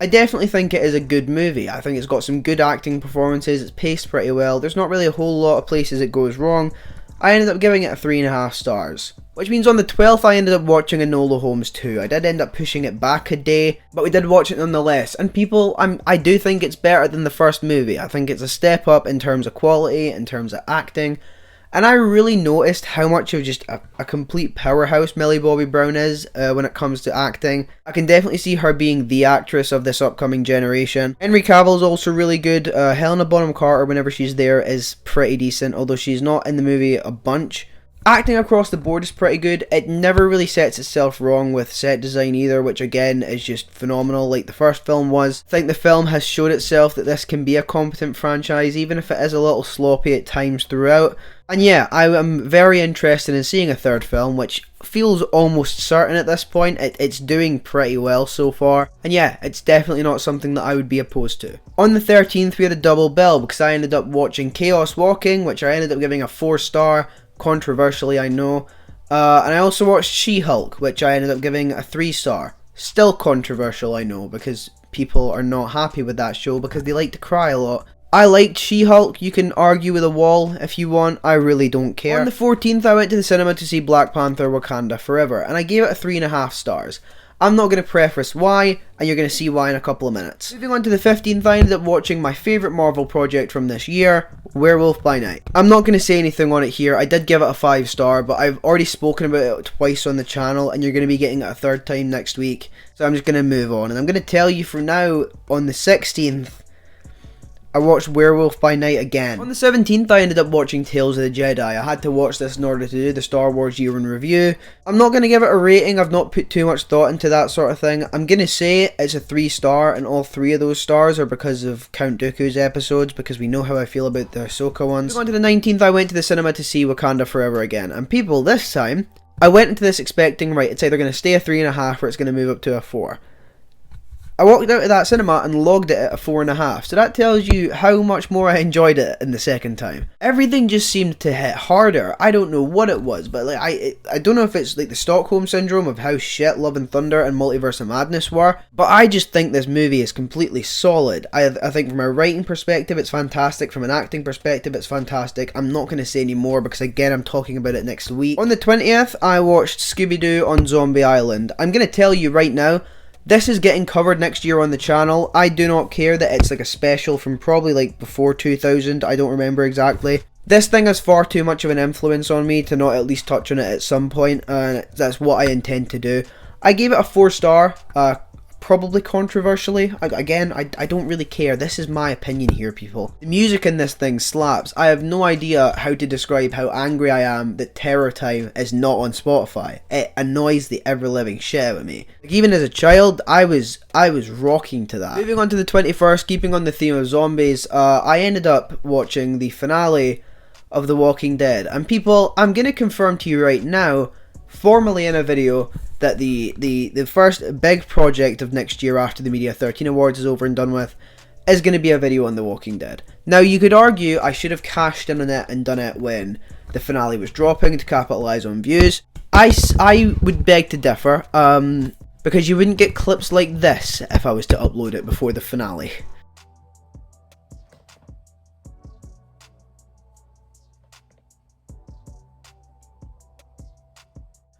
I definitely think it is a good movie. I think it's got some good acting performances, it's paced pretty well, there's not really a whole lot of places it goes wrong. I ended up giving it a 3.5 stars. Which means on the 12th I ended up watching Enola Holmes 2. I did end up pushing it back a day, but we did watch it nonetheless. And people, I do think it's better than the first movie. I think it's a step up in terms of quality, in terms of acting. And I really noticed how much of just a complete powerhouse Millie Bobby Brown is when it comes to acting. I can definitely see her being the actress of this upcoming generation. Henry Cavill's also really good. Helena Bonham Carter, whenever she's there, is pretty decent, although she's not in the movie a bunch. Acting across the board is pretty good. It never really sets itself wrong with set design either, which again is just phenomenal like the first film was. I think the film has showed itself that this can be a competent franchise, even if it is a little sloppy at times throughout. And yeah, I am very interested in seeing a third film, which feels almost certain at this point. It's doing pretty well so far. And yeah, it's definitely not something that I would be opposed to. On the 13th we had a double bill because I ended up watching Chaos Walking, which I ended up giving a 4-star. Controversially, I know. And I also watched She-Hulk, which I ended up giving a 3-star. Still controversial, I know, because people are not happy with that show because they like to cry a lot. I liked She-Hulk. You can argue with a wall if you want. I really don't care. On the 14th, I went to the cinema to see Black Panther Wakanda Forever, and I gave it a 3.5 stars. I'm not going to preface why, and you're going to see why in a couple of minutes. Moving on to the 15th, I ended up watching my favourite Marvel project from this year, Werewolf by Night. I'm not going to say anything on it here. I did give it a 5-star, but I've already spoken about it twice on the channel, and you're going to be getting it a third time next week. So I'm just going to move on, and I'm going to tell you from now, on the 16th, I watched Werewolf by Night again. On the 17th, I ended up watching Tales of the Jedi. I had to watch this in order to do the Star Wars year in review. I'm not going to give it a rating. I've not put too much thought into that sort of thing. I'm going to say it's a 3-star, and all 3 of those stars are because of Count Dooku's episodes, because we know how I feel about the Ahsoka ones. On to the 19th, I went to the cinema to see Wakanda Forever again. And people, this time, I went into this expecting, right, it's either going to stay a 3.5 or it's going to move up to a 4. I walked out of that cinema and logged it at a 4.5, so that tells you how much more I enjoyed it in the second time. Everything just seemed to hit harder. I don't know what it was, but like I don't know if it's like the Stockholm Syndrome of how shit Love and Thunder and Multiverse of Madness were, but I just think this movie is completely solid. I think from a writing perspective it's fantastic, from an acting perspective it's fantastic. I'm not going to say any more because again I'm talking about it next week. On the 20th I watched Scooby-Doo on Zombie Island. I'm going to tell you right now, this is getting covered next year on the channel. I do not care that it's like a special from probably like before 2000, I don't remember exactly. This thing has far too much of an influence on me to not at least touch on it at some point, and that's what I intend to do. I gave it a 4-star, probably controversially. Again, I don't really care. This is my opinion here, people. The music in this thing slaps. I have no idea how to describe how angry I am that Terror Time is not on Spotify. It annoys the ever-living shit out of me. Like, even as a child, I was rocking to that. Moving on to the 21st, keeping on the theme of zombies, I ended up watching the finale of The Walking Dead. And people, I'm going to confirm to you right now, formally in a video, that the first big project of next year after the Media 13 Awards is over and done with is going to be a video on The Walking Dead. Now you could argue I should have cashed in on it and done it when the finale was dropping to capitalise on views. I would beg to differ, because you wouldn't get clips like this if I was to upload it before the finale.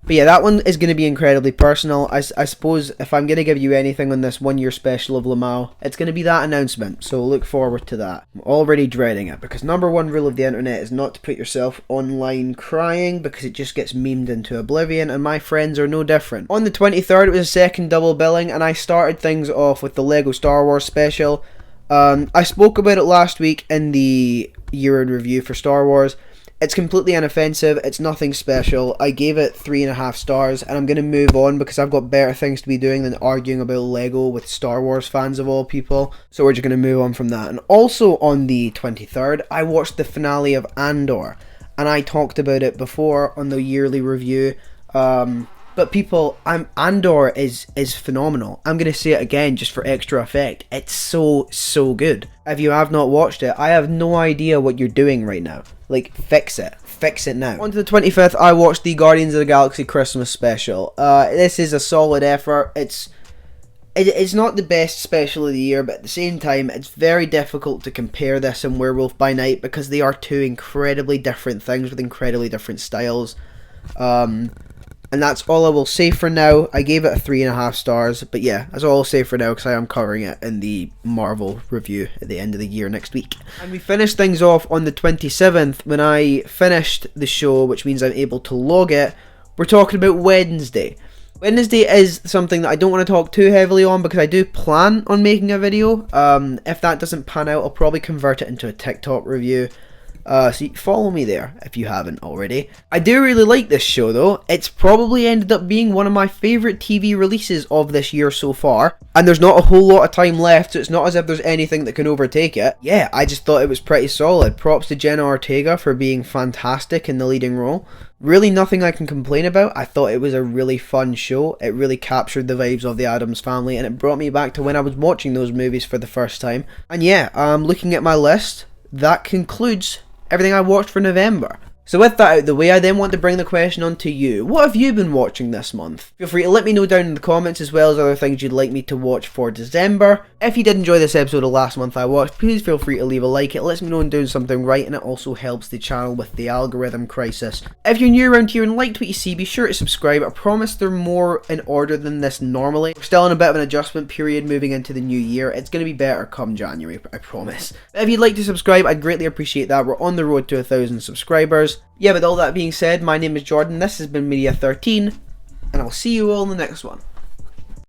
But yeah, that one is going to be incredibly personal. I suppose if I'm going to give you anything on this 1 year special of Lamau, it's going to be that announcement, so look forward to that. I'm already dreading it, because number one rule of the internet is not to put yourself online crying, because it just gets memed into oblivion, and my friends are no different. On the 23rd, it was a second double billing, and I started things off with the LEGO Star Wars special. I spoke about it last week in the year in review for Star Wars. It's completely inoffensive, it's nothing special. I gave it 3.5 stars, and I'm going to move on because I've got better things to be doing than arguing about LEGO with Star Wars fans of all people. So we're just going to move on from that. And also on the 23rd, I watched the finale of Andor, and I talked about it before on the yearly review. But people, Andor is phenomenal. I'm going to say it again just for extra effect. It's so good. If you have not watched it, I have no idea what you're doing right now. Like, fix it. Fix it now. On to the 25th, I watched the Guardians of the Galaxy Christmas special. This is a solid effort. It's It's not the best special of the year, but at the same time, it's very difficult to compare this and Werewolf by Night because they are two incredibly different things with incredibly different styles. And that's all I will say for now. I gave it a 3.5 stars, but yeah, that's all I'll say for now because I am covering it in the Marvel review at the end of the year next week. And we finished things off on the 27th when I finished the show, which means I'm able to log it. We're talking about Wednesday. Wednesday is something that I don't want to talk too heavily on because I do plan on making a video. If that doesn't pan out, I'll probably convert it into a TikTok review. So follow me there if you haven't already. I do really like this show though. It's probably ended up being one of my favourite TV releases of this year so far. And there's not a whole lot of time left, so it's not as if there's anything that can overtake it. Yeah, I just thought it was pretty solid. Props to Jenna Ortega for being fantastic in the leading role. Really nothing I can complain about. I thought it was a really fun show. It really captured the vibes of the Addams Family and it brought me back to when I was watching those movies for the first time. And yeah, looking at my list, that concludes everything I watched for November. So with that out of the way, I then want to bring the question on to you. What have you been watching this month? Feel free to let me know down in the comments as well as other things you'd like me to watch for December. If you did enjoy this episode of Last Month I Watched, please feel free to leave a like. It lets me know I'm doing something right and it also helps the channel with the algorithm crisis. If you're new around here and liked what you see, be sure to subscribe. I promise they're more in order than this normally. We're still in a bit of an adjustment period moving into the new year. It's going to be better come January, I promise. But if you'd like to subscribe, I'd greatly appreciate that. We're on the road to 1,000 subscribers. Yeah, with all that being said, my name is Jordan, this has been Media 13, and I'll see you all in the next one.